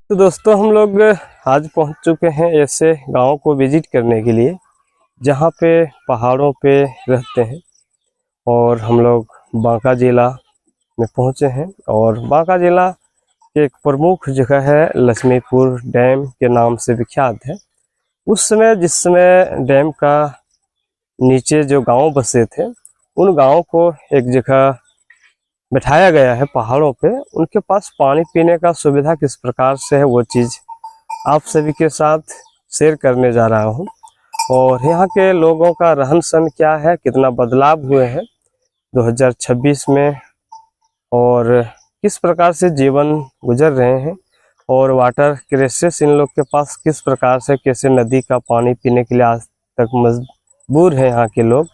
तो दोस्तों हम लोग आज पहुंच चुके हैं ऐसे गांव को विजिट करने के लिए जहां पे पहाड़ों पे रहते हैं। और हम लोग बांका जिला में पहुंचे हैं और बांका जिला की एक प्रमुख जगह है लक्ष्मीपुर डैम के नाम से विख्यात है। उस समय जिस समय डैम का नीचे जो गांव बसे थे उन गांव को एक जगह बिठाया गया है पहाड़ों पे। उनके पास पानी पीने का सुविधा किस प्रकार से है वो चीज़ आप सभी के साथ शेयर करने जा रहा हूँ। और यहाँ के लोगों का रहन सहन क्या है, कितना बदलाव हुए हैं 2026 में और किस प्रकार से जीवन गुजर रहे हैं और वाटर क्राइसिस इन लोग के पास किस प्रकार से, कैसे नदी का पानी पीने के लिए आज तक मजबूर है यहाँ के लोग,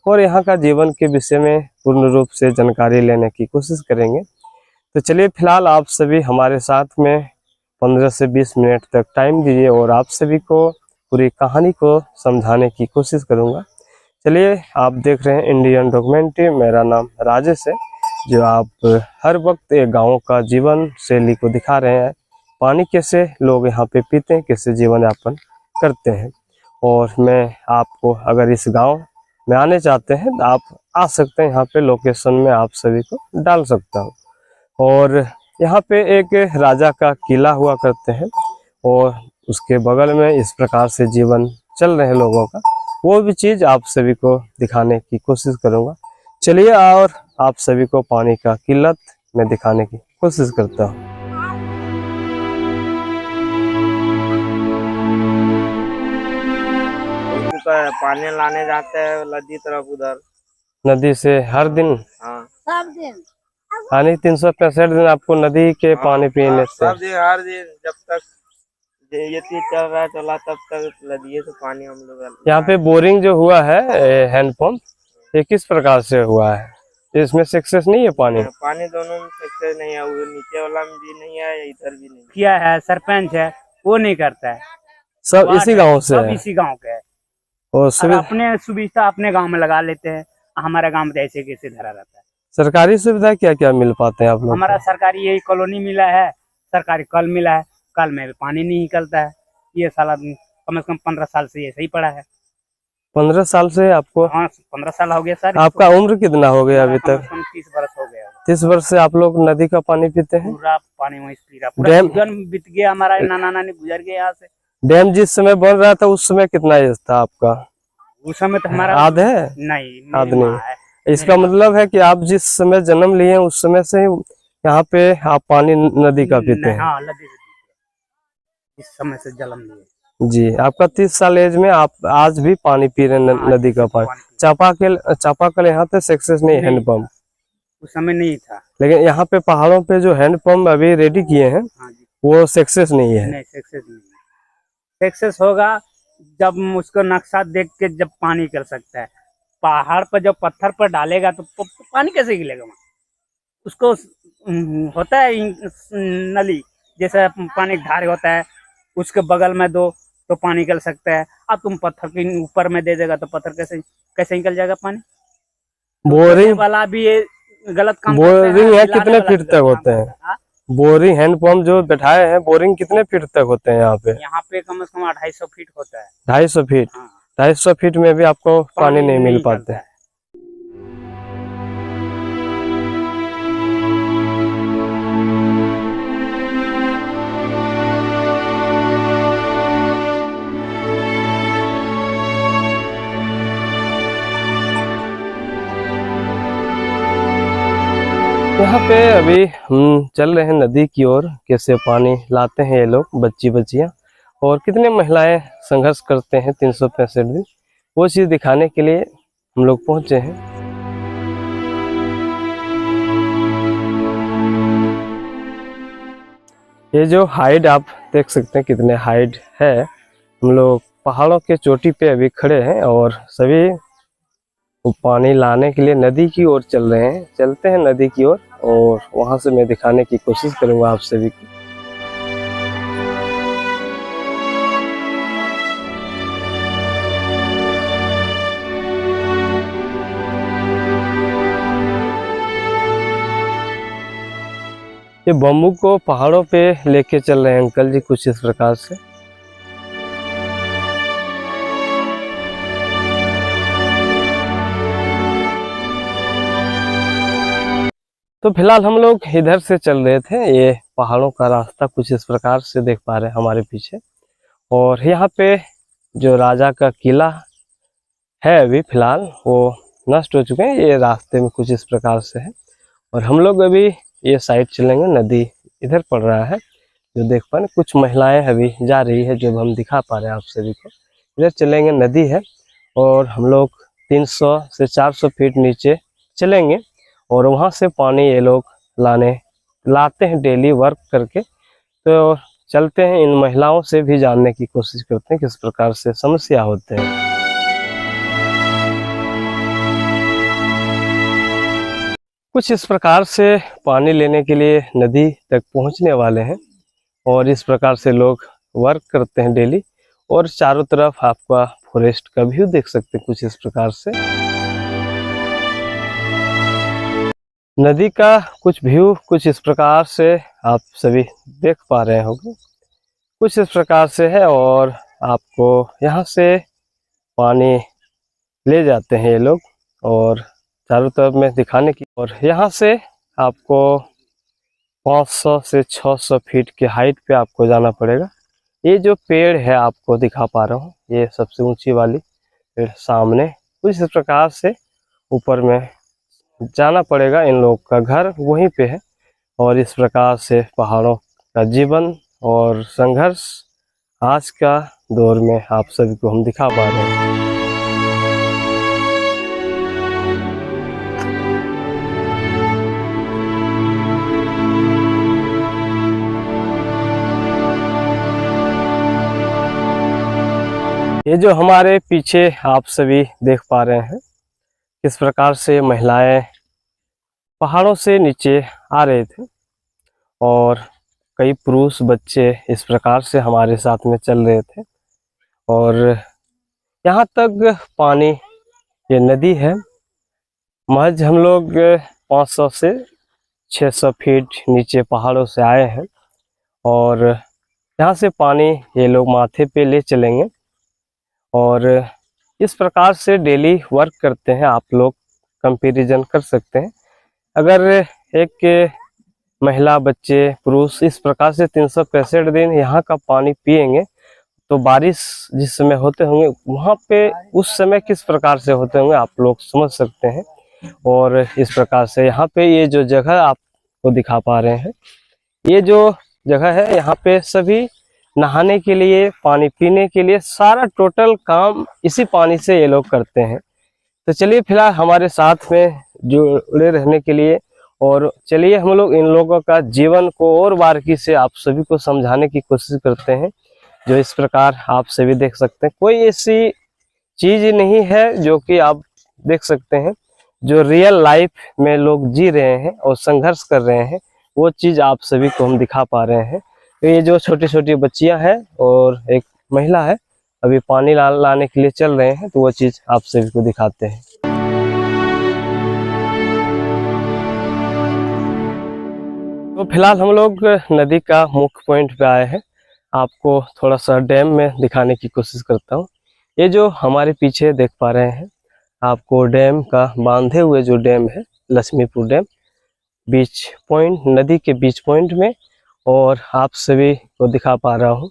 और यहाँ का जीवन के विषय में पूर्ण रूप से जानकारी लेने की कोशिश करेंगे। तो चलिए फिलहाल आप सभी हमारे साथ में 15 से 20 मिनट तक टाइम दीजिए और आप सभी को पूरी कहानी को समझाने की कोशिश करूँगा। चलिए, आप देख रहे हैं इंडियन डॉक्यूमेंट्री। मेरा नाम राजेश है, जो आप हर वक्त एक गाँव का जीवन शैली को दिखा रहे हैं। पानी कैसे लोग यहाँ पे पीते हैं, कैसे जीवन यापन करते हैं। और मैं आपको अगर इस गांव में आने चाहते हैं तो आप आ सकते हैं, यहाँ पे लोकेशन में आप सभी को डाल सकता हूँ। और यहाँ पे एक राजा का किला हुआ करते हैं और उसके बगल में इस प्रकार से जीवन चल रहे हैं लोगों का, वो भी चीज़ आप सभी को दिखाने की कोशिश करूँगा। चलिए, और आप सभी को पानी का किल्लत में दिखाने की कोशिश करता हूँ। पानी लाने जाते हैं नदी तरफ, उधर नदी से हर दिन? हाँ, सब दिन। यानी 365 दिन आपको नदी के पानी पीने से? सब दिन, हर दिन, जब तक ये चीज चल रहा है चला तब तक नदी से पानी हम लोग। यहाँ पे बोरिंग जो हुआ है हैंडपंप, ये किस प्रकार से हुआ है? इसमें सक्सेस नहीं है पानी? पानी दोनों में सक्सेस नहीं है, वो नीचे वाला में भी नहीं है, इधर भी नहीं किया है। सरपंच है वो नहीं करता है। सब इसी गांव से सब है? इसी गांव के है। और अपने सुविधा अपने गांव में लगा लेते हैं। हमारे गांव में ऐसे कैसे धरा रहता है। सरकारी सुविधा क्या क्या मिल पाते हैं आप लोग? हमारा सरकारी यही कॉलोनी मिला है, सरकारी कल मिला है। कल में भी पानी नहीं निकलता है। ये साल कम से कम 15 साल से ऐसे ही पड़ा है। 15 साल से आपको? हाँ, 15 साल हो गया सर। आपका उम्र कितना हो गया अभी तक? 30 वर्ष हो गया। 30 वर्ष से आप लोग नदी का पानी पीते हैं? पूरा पानी वहीं पी रहा, पूरा जीवन बीत गया हमारा। नाना नानी गुजर गए यहाँ से। डैम जिस समय बन रहा था उस समय कितना एज था आपका? उस समय तो हमारा याद है? नहीं, याद नहीं। इसका मतलब है कि आप जिस समय जन्म लिए हैं उस समय से यहाँ पे आप पानी नदी का पीते हैं? हाँ, नदी से इस समय से जन्म लिए जी। आपका 30 साल एज में आप आज भी पानी पी रहे हैं नदी का पानी? चापाकल यहाँ पे सक्सेस नहीं, हैंडपंप उस समय नहीं था। लेकिन यहाँ पे पहाड़ों पे जो हैंडपंप अभी रेडी किए हैं वो सक्सेस नहीं है? नहीं, सक्सेस नहीं है। सक्सेस होगा जब उसको नक्शा देख के जब पानी निकल सकता है। पहाड़ पर जब पत्थर पर डालेगा तो पानी कैसे गिरेगा वहाँ? उसको होता है नली जैसे पानी धार होता है, उसके बगल में दो तो पानी निकल सकता है। अब तुम पत्थर के ऊपर में दे देगा तो पत्थर कैसे निकल जाएगा पानी? बोरिंग वाला भी ये गलत काम। बोरिंग है कितने फीट तक होते हैं? बोरिंग हैंडपंप जो बैठाए हैं, बोरिंग कितने फीट तक होते हैं यहाँ पे? यहाँ पे कम से कम 250 फीट होता है। 250 फीट? 250 फीट में भी आपको पानी नहीं मिल पाते है। यहाँ पे अभी हम चल रहे हैं नदी की ओर। कैसे पानी लाते हैं ये लोग, बच्चियाँ, और कितने महिलाएं संघर्ष करते हैं 365 दिन, वो चीज़ दिखाने के लिए हम लोग पहुँचे हैं। ये जो हाइट आप देख सकते हैं कितने हाइट है। हम लोग पहाड़ों के चोटी पे अभी खड़े हैं और सभी पानी लाने के लिए नदी की ओर चल रहे हैं। चलते हैं नदी की ओर और वहां से मैं दिखाने की कोशिश करूंगा आप सभी को। ये बम्बू को पहाड़ों पे लेके चल रहे हैं अंकल जी कुछ इस प्रकार से। तो फिलहाल हम लोग इधर से चल रहे थे, ये पहाड़ों का रास्ता कुछ इस प्रकार से देख पा रहे हैं हमारे पीछे। और यहाँ पे जो राजा का किला है अभी फिलहाल वो नष्ट हो चुके हैं, ये रास्ते में कुछ इस प्रकार से है। और हम लोग अभी ये साइड चलेंगे, नदी इधर पड़ रहा है जो देख पा रहे, कुछ महिलाएं अभी जा रही है जो हम दिखा पा रहे हैं आप सभी को। इधर चलेंगे, नदी है और हम लोग 300 से 400 फीट नीचे चलेंगे और वहाँ से पानी ये लोग लाते हैं डेली वर्क करके। तो चलते हैं, इन महिलाओं से भी जानने की कोशिश करते हैं किस प्रकार से समस्या होते हैं। कुछ इस प्रकार से पानी लेने के लिए नदी तक पहुंचने वाले हैं और इस प्रकार से लोग वर्क करते हैं डेली। और चारों तरफ आपका फॉरेस्ट का व्यू देख सकते हैं कुछ इस प्रकार से। नदी का कुछ व्यू कुछ इस प्रकार से आप सभी देख पा रहे होंगे, कुछ इस प्रकार से है। और आपको यहाँ से पानी ले जाते हैं ये लोग और चारों तरफ में दिखाने की। और यहाँ से आपको 500 से 600 फीट के हाइट पे आपको जाना पड़ेगा। ये जो पेड़ है आपको दिखा पा रहा हूँ, ये सबसे ऊंची वाली पेड़ सामने, कुछ इस प्रकार से ऊपर में जाना पड़ेगा। इन लोग का घर वहीं पे है और इस प्रकार से पहाड़ों का जीवन और संघर्ष आज का दौर में आप सभी को हम दिखा पा रहे हैं। ये जो हमारे पीछे आप सभी देख पा रहे हैं किस प्रकार से महिलाएं पहाड़ों से नीचे आ रहे थे और कई पुरुष बच्चे इस प्रकार से हमारे साथ में चल रहे थे। और यहाँ तक पानी, ये नदी है, महज हम लोग 500 से 600 फीट नीचे पहाड़ों से आए हैं और यहाँ से पानी ये लोग माथे पे ले चलेंगे। और इस प्रकार से डेली वर्क करते हैं, आप लोग कंपैरिजन कर सकते हैं। अगर एक महिला, बच्चे, पुरुष इस प्रकार से 365 दिन यहाँ का पानी पिएंगे तो बारिश जिस समय होते होंगे वहाँ पे उस समय किस प्रकार से होते होंगे आप लोग समझ सकते हैं। और इस प्रकार से यहाँ पे ये जो जगह आपको दिखा पा रहे हैं, ये जो जगह है यहाँ पे सभी नहाने के लिए, पानी पीने के लिए, सारा टोटल काम इसी पानी से ये लोग करते हैं। तो चलिए फिलहाल हमारे साथ में जुड़े रहने के लिए और चलिए हम लोग इन लोगों का जीवन को और बारीकी से आप सभी को समझाने की कोशिश करते हैं। जो इस प्रकार आप सभी देख सकते हैं, कोई ऐसी चीज नहीं है जो कि आप देख सकते हैं जो रियल लाइफ में लोग जी रहे हैं और संघर्ष कर रहे हैं, वो चीज आप सभी को हम दिखा पा रहे हैं। तो ये जो छोटी छोटी बच्चियां हैं और एक महिला है अभी पानी लाने के लिए चल रहे हैं, तो वो चीज आप सभी को दिखाते हैं। तो फिलहाल हम लोग नदी का मुख्य पॉइंट पे आए हैं, आपको थोड़ा सा डैम में दिखाने की कोशिश करता हूँ। ये जो हमारे पीछे देख पा रहे हैं आपको डैम का बांधे हुए जो डैम है, लक्ष्मीपुर डैम, बीच पॉइंट, नदी के बीच पॉइंट में। और आप सभी को दिखा पा रहा हूँ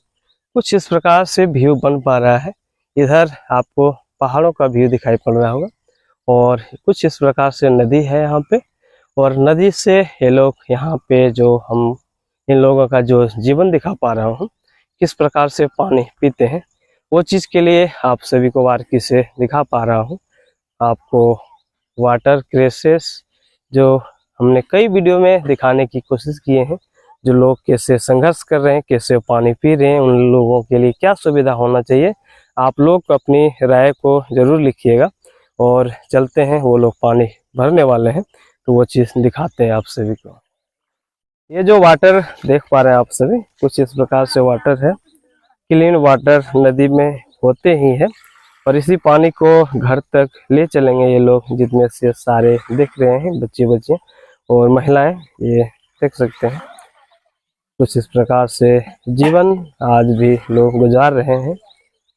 कुछ इस प्रकार से व्यू बन पा रहा है। इधर आपको पहाड़ों का व्यू दिखाई पड़ रहा होगा और कुछ इस प्रकार से नदी है यहाँ पे। और नदी से ये लोग यहाँ पे जो हम इन लोगों का जो जीवन दिखा पा रहा हूँ, किस प्रकार से पानी पीते हैं, वो चीज़ के लिए आप सभी को बारीकी से दिखा पा रहा हूँ। आपको वाटर क्राइसिस जो हमने कई वीडियो में दिखाने की कोशिश किए हैं, जो लोग कैसे संघर्ष कर रहे हैं, कैसे पानी पी रहे हैं, उन लोगों के लिए क्या सुविधा होना चाहिए, आप लोग अपनी राय को जरूर लिखिएगा। और चलते हैं, वो लोग पानी भरने वाले हैं तो वो चीज़ दिखाते हैं आप सभी को। ये जो वाटर देख पा रहे हैं आप सभी, कुछ इस प्रकार से वाटर है, क्लीन वाटर नदी में होते ही है। और इसी पानी को घर तक ले चलेंगे ये लोग, जितने से सारे दिख रहे हैं, बच्चे बच्चे और महिलाएं, ये देख सकते हैं कुछ इस प्रकार से जीवन आज भी लोग गुजार रहे हैं,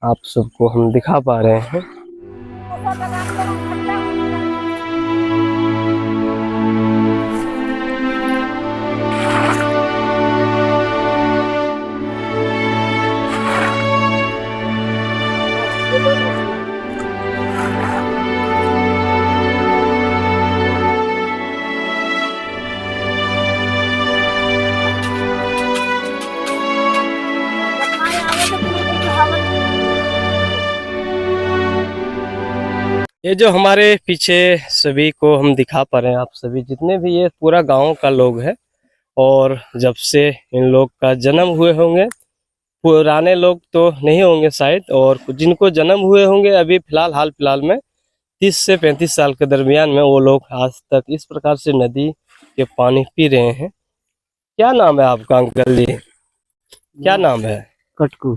आप सबको हम दिखा पा रहे हैं। ये जो हमारे पीछे सभी को हम दिखा पा रहे हैं, आप सभी जितने भी, ये पूरा गांव का लोग है। और जब से इन लोग का जन्म हुए होंगे, पुराने लोग तो नहीं होंगे शायद, और जिनको जन्म हुए होंगे अभी हाल फिलहाल में 30 से 35 साल के दरमियान में, वो लोग आज तक इस प्रकार से नदी के पानी पी रहे हैं। क्या नाम है आपका अंकल जी? क्या नाम है? कटकू।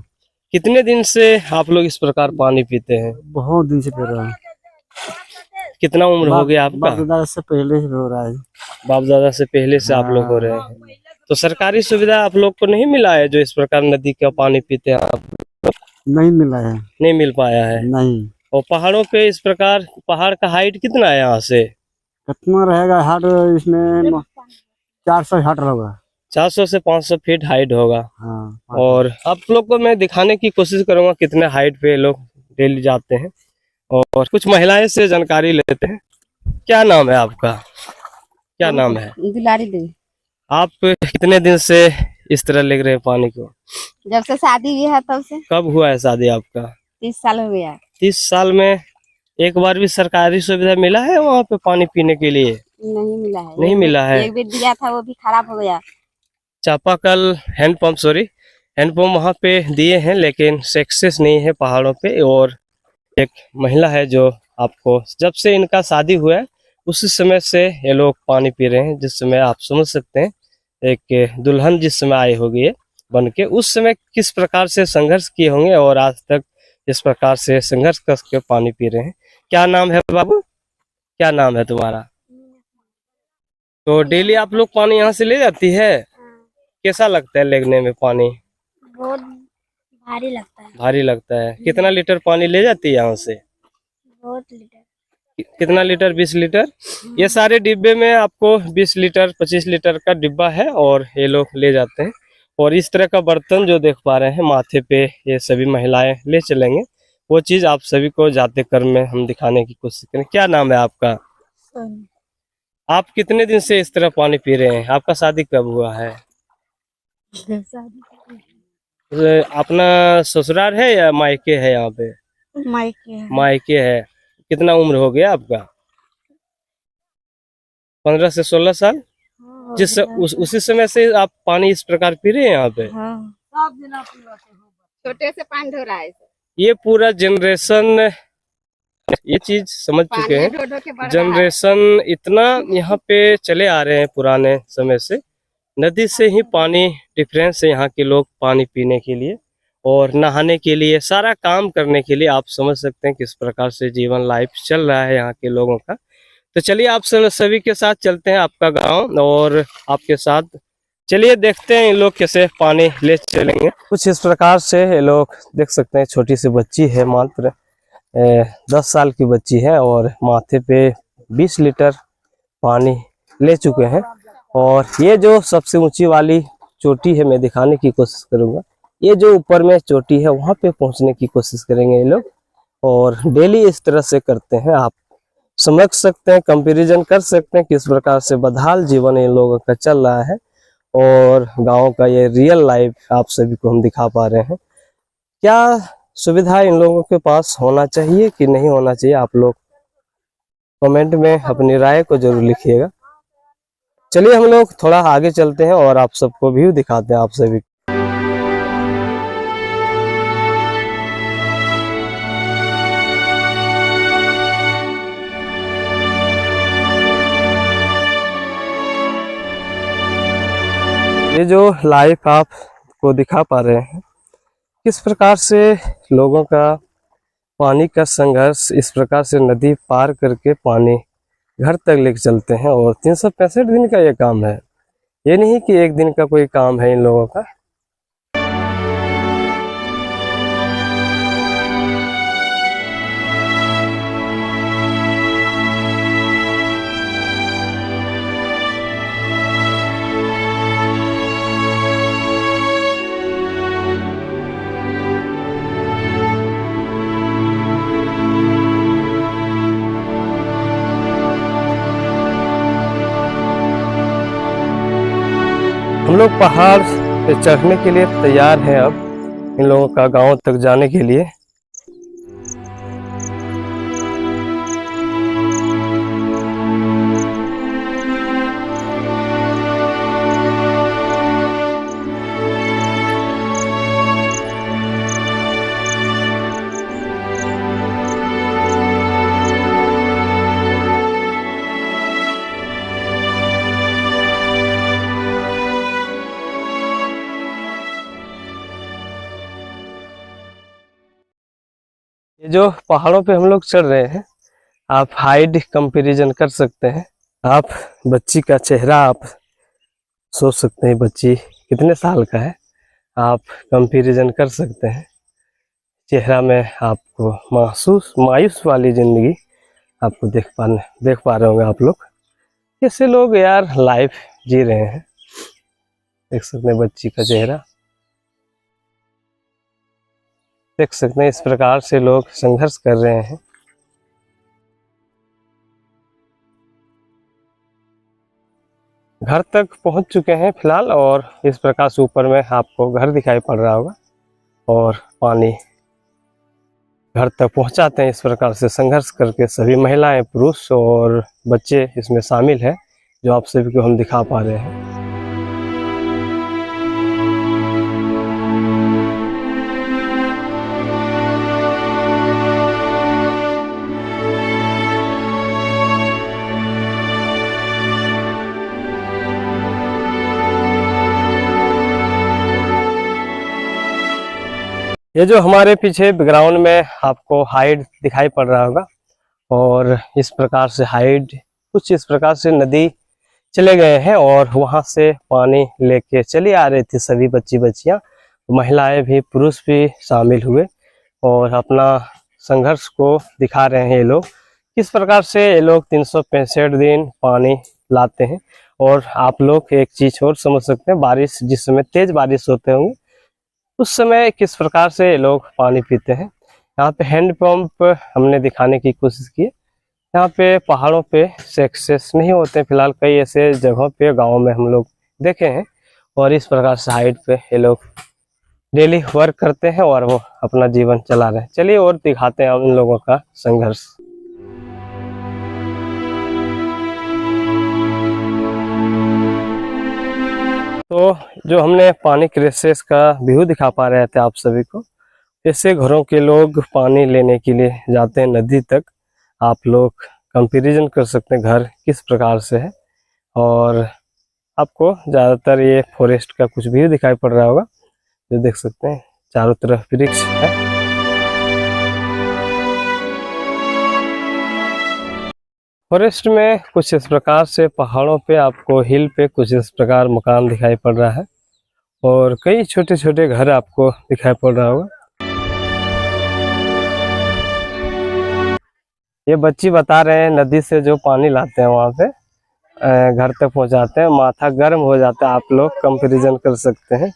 कितने दिन से आप लोग इस प्रकार पानी पीते हैं? बहुत दिन से पी रहा है। कितना उम्र हो गया आपका? बाप दादा से पहले से हो रहा है। बाप दादा से पहले से आप लोग हो रहे हैं। तो सरकारी सुविधा आप लोग को नहीं मिला है जो इस प्रकार नदी का पानी पीते हैं आप? नहीं मिला है। नहीं मिल पाया है। नहीं। और पहाड़ों पे इस प्रकार, पहाड़ का हाइट कितना है यहाँ से? कितना रहेगा हाइट? इसमें 400 हाइट होगा। 400 से 500 फीट हाइट होगा। हाँ। और आप लोग को मैं दिखाने की कोशिश करूंगा कितने हाइट पे लोग डेली जाते हैं, और कुछ महिलाएं से जानकारी लेते हैं। क्या नाम है आपका? क्या नाम है? दुलारी देवी। आप कितने दिन से इस तरह ले रहे हैं पानी को? जब से शादी हुई है तब से। कब हुआ है शादी आपका? 30 साल हो गया। 30 साल में एक बार भी सरकारी सुविधा मिला है वहाँ पे पानी पीने के लिए? नहीं मिला है। नहीं मिला है। एक बेर दिया था, वो भी खराब हो गया। चापाकल हैंडपंप वहाँ पे दिए हैं, लेकिन सक्सेस नहीं है पहाड़ों पे। और एक महिला है जो आपको, जब से इनका शादी हुआ है उसी समय से ये लोग पानी पी रहे हैं। जिस समय आप समझ सकते हैं, एक दुल्हन जिस समय आई होगी बन के, उस समय किस प्रकार से संघर्ष किए होंगे, और आज तक इस प्रकार से संघर्ष करके पानी पी रहे हैं। क्या नाम है बाबू? क्या नाम है तुम्हारा? तो डेली आप लोग पानी यहाँ से ले जाती है? कैसा लगता है लेने में पानी? बहुत भारी लगता है। भारी लगता है। कितना लीटर पानी ले जाती है यहाँ से? बहुत लीटर। कितना लीटर? 20 लीटर। ये सारे डिब्बे में आपको 20 लीटर 25 लीटर का डिब्बा है, और ये लोग ले जाते हैं। और इस तरह का बर्तन जो देख पा रहे हैं माथे पे, ये सभी महिलाएं ले चलेंगे। वो चीज आप सभी को जाते क्रम में हम दिखाने की कोशिश करें। क्या नाम है आपका? आप कितने दिन से इस तरह पानी पी रहे हैं? आपका शादी कब हुआ है? अपना ससुराल है या मायके है? यहाँ पे मायके है। कितना उम्र हो गया आपका? 15 से 16 साल। उसी समय से आप पानी इस प्रकार पी रहे हैं यहाँ पे? छोटे से पानी ढो रहा है। ये पूरा जनरेशन ये चीज समझ चुके हैं। जनरेशन इतना यहाँ पे चले आ रहे हैं पुराने समय से। नदी से ही पानी डिफरेंस है यहाँ के लोग पानी पीने के लिए और नहाने के लिए, सारा काम करने के लिए। आप समझ सकते हैं किस प्रकार से जीवन लाइफ चल रहा है यहाँ के लोगों का। तो चलिए आप सभी के साथ चलते हैं आपका गांव, और आपके साथ चलिए देखते हैं इन लोग कैसे पानी ले चलेंगे। कुछ इस प्रकार से ये लोग देख सकते हैं। छोटी सी बच्ची है, मात्र 10 साल की बच्ची है, और माथे पे 20 लीटर पानी ले चुके हैं। और ये जो सबसे ऊंची वाली चोटी है, मैं दिखाने की कोशिश करूंगा। ये जो ऊपर में चोटी है, वहां पे पहुंचने की कोशिश करेंगे ये लोग, और डेली इस तरह से करते हैं। आप समझ सकते हैं, कंपैरिजन कर सकते हैं किस प्रकार से बदहाल जीवन इन लोगों का चल रहा है, और गांव का ये रियल लाइफ आप सभी को हम दिखा पा रहे हैं। क्या सुविधा इन लोगों के पास होना चाहिए कि नहीं होना चाहिए, आप लोग कमेंट में अपनी राय को जरूर लिखिएगा। चलिए हम लोग थोड़ा आगे चलते हैं और आप सबको व्यू दिखाते हैं आप सभी। ये जो लाइफ आपको दिखा पा रहे हैं, किस प्रकार से लोगों का पानी का संघर्ष, इस प्रकार से नदी पार करके पानी घर तक लेके चलते हैं। और 365 दिन का ये काम है। ये नहीं कि एक दिन का कोई काम है इन लोगों का। हम लोग पहाड़ पे चढ़ने के लिए तैयार हैं अब इन लोगों का गांव तक जाने के लिए। ये जो पहाड़ों पे हम लोग चढ़ रहे हैं, आप हाइट कंपैरिजन कर सकते हैं। आप बच्ची का चेहरा आप सोच सकते हैं बच्ची कितने साल का है, आप कंपैरिजन कर सकते हैं। चेहरा में आपको मायूस वाली जिंदगी आपको देख पा रहे होंगे आप लोग। कैसे लोग यार लाइफ जी रहे हैं, देख सकते हैं बच्ची का चेहरा, देख सकते हैं इस प्रकार से लोग संघर्ष कर रहे हैं। घर तक पहुंच चुके हैं फिलहाल, और इस प्रकार से ऊपर में आपको घर दिखाई पड़ रहा होगा और पानी घर तक पहुंचाते हैं। इस प्रकार से संघर्ष करके सभी महिलाएं, पुरुष और बच्चे इसमें शामिल हैं, जो आप सभी को हम दिखा पा रहे हैं। ये जो हमारे पीछे बैकग्राउंड में आपको हाइट दिखाई पड़ रहा होगा, और इस प्रकार से हाइट कुछ इस प्रकार से नदी चले गए हैं और वहां से पानी लेके चली आ रही थी सभी बच्चियां, महिलाएं भी पुरुष भी शामिल हुए और अपना संघर्ष को दिखा रहे हैं। ये लोग किस प्रकार से ये लोग 365 दिन पानी लाते हैं। और आप लोग एक चीज और समझ सकते हैं, बारिश जिस समय तेज बारिश होते होंगे उस समय किस प्रकार से ये लोग पानी पीते हैं। यहाँ पे हैंड पंप हमने दिखाने की कोशिश की। यहाँ पे पहाड़ों पे सक्सेस नहीं होते फिलहाल, कई ऐसे जगहों पे गाँव में हम लोग देखे हैं, और इस प्रकार से हाइट पे ये लोग डेली वर्क करते हैं और वो अपना जीवन चला रहे हैं। चलिए और दिखाते हैं उन लोगों का संघर्ष। तो जो हमने पानी क्राइसिस का व्यू दिखा पा रहे थे आप सभी को, ऐसे घरों के लोग पानी लेने के लिए जाते हैं नदी तक। आप लोग कंपैरिजन कर सकते हैं घर किस प्रकार से है, और आपको ज़्यादातर ये फॉरेस्ट का कुछ व्यू दिखाई पड़ रहा होगा, जो देख सकते हैं चारों तरफ वृक्ष है। फॉरेस्ट में कुछ इस प्रकार से पहाड़ों पे आपको हिल पे कुछ इस प्रकार मकान दिखाई पड़ रहा है, और कई छोटे छोटे घर आपको दिखाई पड़ रहा होगा। ये बच्ची बता रहे हैं नदी से जो पानी लाते हैं वहाँ पे घर तक पहुँचाते हैं, माथा गर्म हो जाता है। आप लोग कंपैरिजन कर सकते हैं,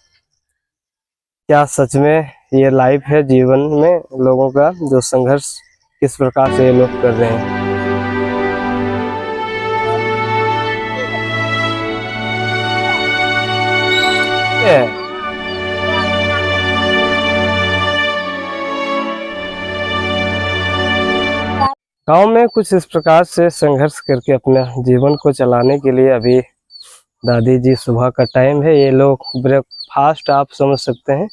क्या सच में ये लाइफ है जीवन में लोगों का, जो संघर्ष किस प्रकार से ये लोग कर रहे हैं। गांव में कुछ इस प्रकार से संघर्ष करके अपने जीवन को चलाने के लिए अभी दादी जी, सुबह का टाइम है, ये लोग ब्रेकफास्ट आप समझ सकते हैं,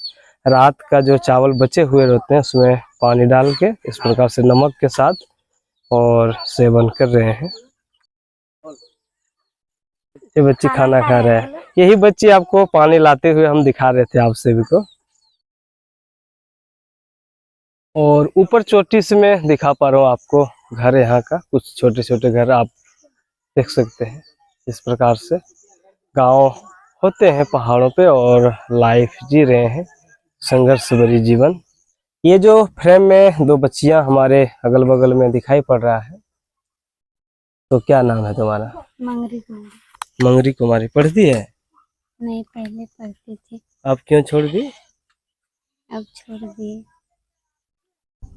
रात का जो चावल बचे हुए रहते हैं उसमें पानी डाल के इस प्रकार से नमक के साथ और सेवन कर रहे हैं। ये बच्ची खाना खा रहा है, यही बच्ची आपको पानी लाते हुए हम दिखा रहे थे आप सभी को। और ऊपर चोटी से मैं दिखा पा रहा हूँ आपको घर, यहाँ का कुछ छोटे छोटे घर आप देख सकते हैं इस प्रकार से। गांव होते हैं पहाड़ों पे और लाइफ जी रहे हैं संघर्ष भरी जीवन। ये जो फ्रेम में दो बच्चियां हमारे अगल बगल में दिखाई पड़ रहा है, तो क्या नाम है तुम्हारा? मंगरी कुमारी। मंगरी कुमारी। पढ़ती है? नहीं, पहले पढ़ती थी, अब क्यों छोड़ दी? अब छोड़ दिए।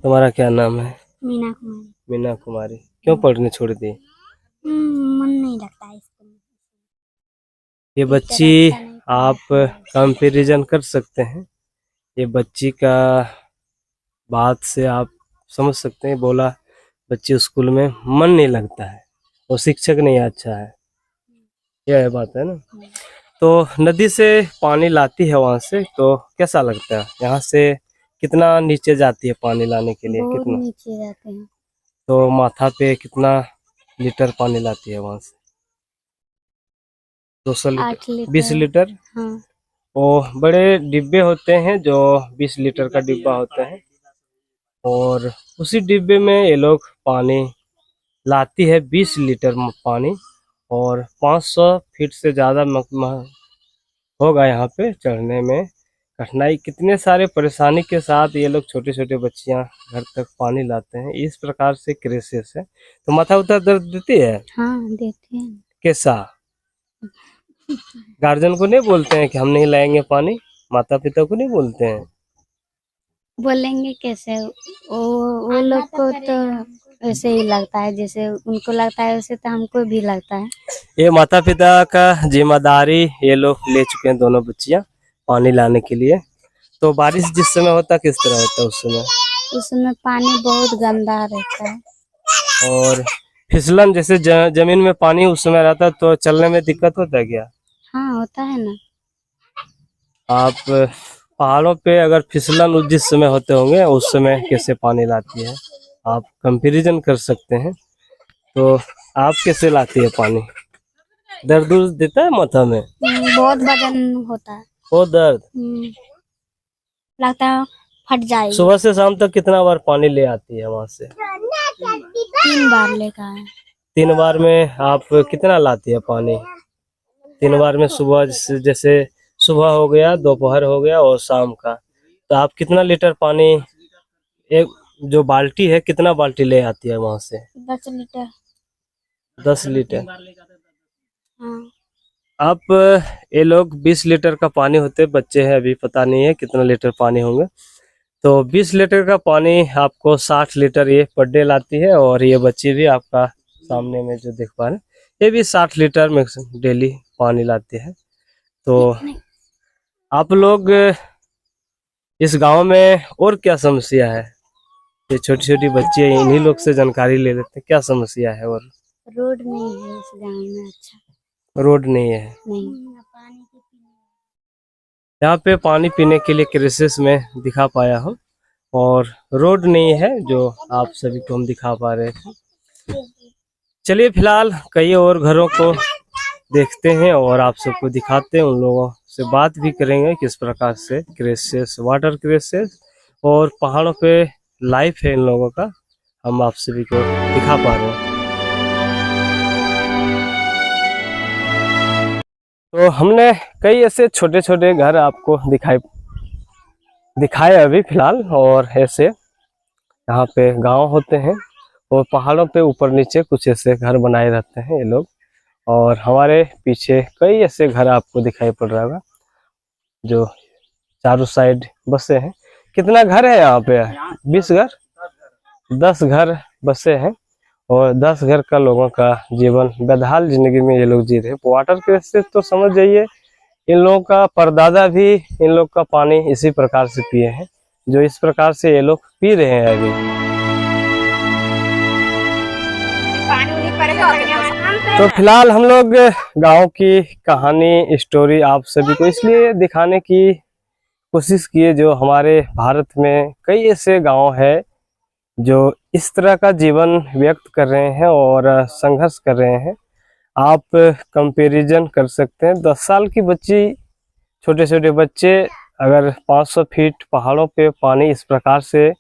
तुम्हारा क्या नाम है? मीना कुमारी। मीना कुमारी। क्यों पढ़ने छोड़ दी? मन नहीं लगता है इसको। ये बच्ची आप कंपैरिजन कर सकते हैं, ये बच्ची का बात से आप समझ सकते हैं। बोला बच्ची स्कूल में मन नहीं लगता है और शिक्षक नहीं अच्छा है, यह बात है ना। तो नदी से पानी लाती है वहां से, तो कैसा लगता है? यहाँ से कितना नीचे जाती है पानी लाने के लिए? बहुत कितना? नीचे जाते हैं। तो माथा पे कितना लीटर पानी लाती है वहां से? 200 लीटर? 8 लीटर। 20 लीटर? हाँ। वो बड़े डिब्बे होते हैं जो 20 लीटर का डिब्बा होता है, और उसी डिब्बे में ये लोग पानी लाती है 20 लीटर पानी। और 500 फीट से ज़्यादा होगा यहाँ पे चढ़ने में कठिनाई। कितने सारे परेशानी के साथ ये लोग छोटे छोटे बच्चियाँ घर तक पानी लाते हैं। इस प्रकार से क्रेसेस है। तो माथा उतना दर्द देती है? हाँ, देते हैं। कैसा? गार्जियन को नहीं बोलते हैं कि हम नहीं लाएंगे पानी? माता पिता को नहीं बोलते हैं? बोलेंगे कैसे? वो लोग को तो ऐसे ही लगता है, जैसे उनको लगता है वैसे तो हमको भी लगता है। ये माता पिता का जिम्मेदारी ये लोग ले चुके हैं, दोनों बच्चियां पानी लाने के लिए। तो बारिश जिस समय होता किस तरह होता है उस समय? उस समय पानी बहुत गंदा रहता है। और फिसलन जैसे जमीन में पानी उस समय रहता तो चलने में दिक्कत होता है क्या? हाँ, होता है ना। आप पहाड़ों पे अगर फिसलन जिस समय होते होंगे उस समय कैसे पानी लाती है, आप कंपैरिजन कर सकते हैं। तो आप कैसे लाती है पानी? दर्द देता है माथा में? बहुत वजन होता है। बहुत दर्द लगता है फट जाएगी। सुबह से शाम तक कितना बार पानी ले आती है वहां से? 3 बार लेकर आए। 3 बार में आप कितना लाती है पानी? 3 बार में सुबह जैसे सुबह हो गया, दोपहर हो गया और शाम का, तो आप कितना लीटर पानी, एक जो बाल्टी है कितना बाल्टी ले आती है वहां से? 10 लीटर। 10 लीटर। हाँ। आप ये लोग 20 लीटर का पानी होते, बच्चे हैं अभी पता नहीं है कितना लीटर पानी होंगे। तो 20 लीटर का पानी आपको 60 लीटर ये पर डे लाती है। और ये बच्ची भी आपका सामने में जो देख पा रहे हैं, ये भी 60 लीटर में डेली पानी लाती है। तो आप लोग इस गांव में और क्या समस्या है? ये छोटी छोटी बच्ची है, इन्हीं लोग से जानकारी ले लेते हैं क्या समस्या है। और रोड नहीं है इस गांव में। अच्छा, रोड नहीं है नहीं। यहाँ पे पानी पीने के लिए क्राइसिस में दिखा पाया हूँ, और रोड नहीं है जो आप सभी को हम दिखा पा रहे थे। चलिए फिलहाल कई और घरों को देखते हैं और आप सबको दिखाते हैं, उन लोगों से बात भी करेंगे किस प्रकार से क्राइसिस, वाटर क्राइसिस और पहाड़ों पे लाइफ है इन लोगों का, हम आप सभी को दिखा पा रहे हैं। तो हमने कई ऐसे छोटे छोटे घर आपको दिखाए अभी फिलहाल, और ऐसे यहाँ पे गांव होते हैं और पहाड़ों पे ऊपर नीचे कुछ ऐसे घर बनाए रहते हैं ये लोग। और हमारे पीछे कई ऐसे घर आपको दिखाई पड़ रहा होगा जो चारों साइड बसे हैं। कितना घर है यहाँ पे? 20 घर, 10 घर बसे हैं, और 10 घर का लोगों का जीवन बेहाल जिंदगी में ये लोग जी रहे हैं। वाटर क्राइसिस तो समझ जाइए, इन लोगों का परदादा भी इन लोग का पानी इसी प्रकार से पिए हैं जो इस प्रकार से ये लोग पी रहे हैं अभी। तो फिलहाल हम लोग गांव की कहानी स्टोरी आप सभी को इसलिए दिखाने की कोशिश किए, जो हमारे भारत में कई ऐसे गांव है जो इस तरह का जीवन व्यक्त कर रहे हैं और संघर्ष कर रहे हैं। आप कंपैरिजन कर सकते हैं। 10 साल की बच्ची, छोटे छोटे बच्चे अगर 500 फीट पहाड़ों पे पानी इस प्रकार से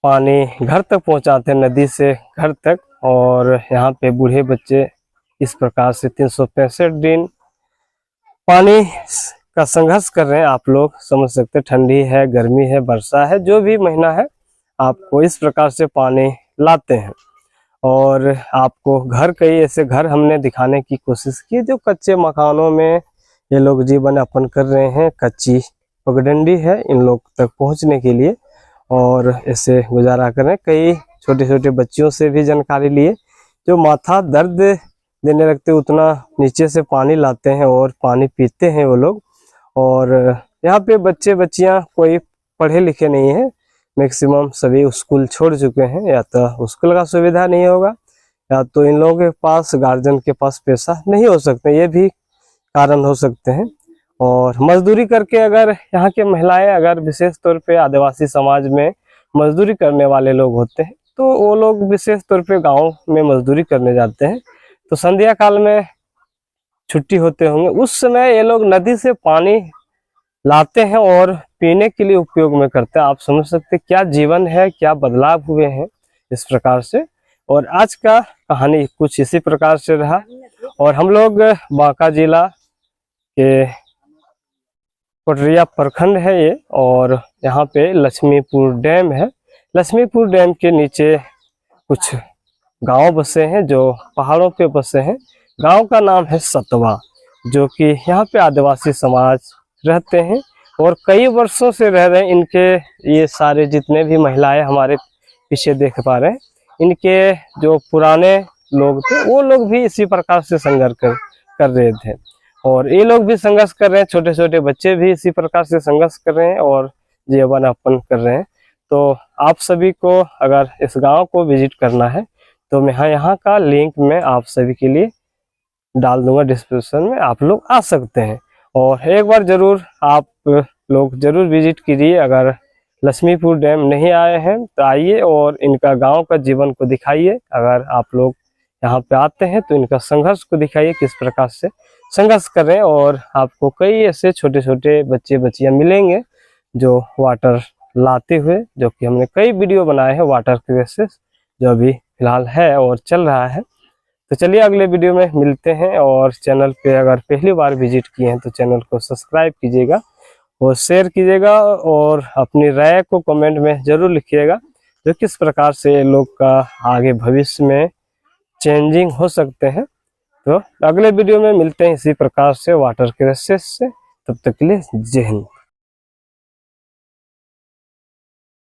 पानी घर तक पहुंचाते हैं, नदी से घर तक, और यहाँ पे बूढ़े बच्चे इस प्रकार से 365 दिन पानी का संघर्ष कर रहे हैं। आप लोग समझ सकते हैं, ठंडी है, गर्मी है, वर्षा है, जो भी महीना है आपको इस प्रकार से पानी लाते हैं। और आपको घर, कई ऐसे घर हमने दिखाने की कोशिश की जो कच्चे मकानों में ये लोग जीवन यापन कर रहे हैं। कच्ची पगडंडी है इन लोग तक पहुंचने के लिए और ऐसे गुजारा कर रहे हैं। कई छोटे छोटे बच्चियों से भी जानकारी लिए, जो माथा दर्द देने लगते उतना नीचे से पानी लाते हैं और पानी पीते हैं वो लोग। और यहाँ पे बच्चे बच्चियाँ कोई पढ़े लिखे नहीं हैं, मैक्सिमम सभी स्कूल छोड़ चुके हैं। या तो स्कूल का सुविधा नहीं होगा या तो इन लोगों के पास, गार्जियन के पास पैसा नहीं हो सकते, ये भी कारण हो सकते हैं। और मजदूरी करके, अगर यहाँ के महिलाएं, अगर विशेष तौर पे आदिवासी समाज में मजदूरी करने वाले लोग होते हैं तो वो लोग विशेष तौर पे गाँव में मजदूरी करने जाते हैं। तो संध्या काल में छुट्टी होते होंगे, उस समय ये लोग नदी से पानी लाते हैं और पीने के लिए उपयोग में करते हैं। आप समझ सकते हैं क्या जीवन है, क्या बदलाव हुए हैं इस प्रकार से। और आज का कहानी कुछ इसी प्रकार से रहा। और हम लोग बांका जिला के कोटरिया प्रखंड है ये, और यहाँ पे लक्ष्मीपुर डैम है। लक्ष्मीपुर डैम के नीचे कुछ गांव बसे हैं जो पहाड़ों पे बसे हैं। गांव का नाम है सतवा, जो कि यहाँ पे आदिवासी समाज रहते हैं और कई वर्षों से रह रहे हैं। इनके ये सारे जितने भी महिलाएं हमारे पीछे देख पा रहे हैं, इनके जो पुराने लोग थे वो लोग भी इसी प्रकार से संघर्ष कर रहे थे और ये लोग भी संघर्ष कर रहे हैं। छोटे छोटे बच्चे भी इसी प्रकार से संघर्ष कर रहे हैं और जीवन यापन कर रहे हैं। तो आप सभी को अगर इस गांव को विजिट करना है तो मैं यहाँ का लिंक मैं आप सभी के लिए डाल दूंगा डिस्क्रिप्शन में, आप लोग आ सकते हैं। और एक बार जरूर आप लोग जरूर विजिट कीजिए। अगर लक्ष्मीपुर डैम नहीं आए हैं तो आइए और इनका गांव का जीवन को दिखाइए। अगर आप लोग यहाँ पे आते हैं तो इनका संघर्ष को दिखाइए, किस प्रकार से संघर्ष कर रहे हैं। और आपको कई ऐसे छोटे छोटे बच्चे बच्चियाँ मिलेंगे जो वाटर लाते हुए, जो कि हमने कई वीडियो बनाए हैं वाटर क्राइसिस जो अभी फिलहाल है और चल रहा है। तो चलिए अगले वीडियो में मिलते हैं। और चैनल पे अगर पहली बार विजिट किए हैं तो चैनल को सब्सक्राइब कीजिएगा और शेयर कीजिएगा और अपनी राय को कमेंट में जरूर लिखिएगा, जो किस प्रकार से लोग का आगे भविष्य में चेंजिंग हो सकते हैं। तो अगले वीडियो में मिलते हैं इसी प्रकार से वाटर क्राइसिस से। तब तक के लिए जय हिंद।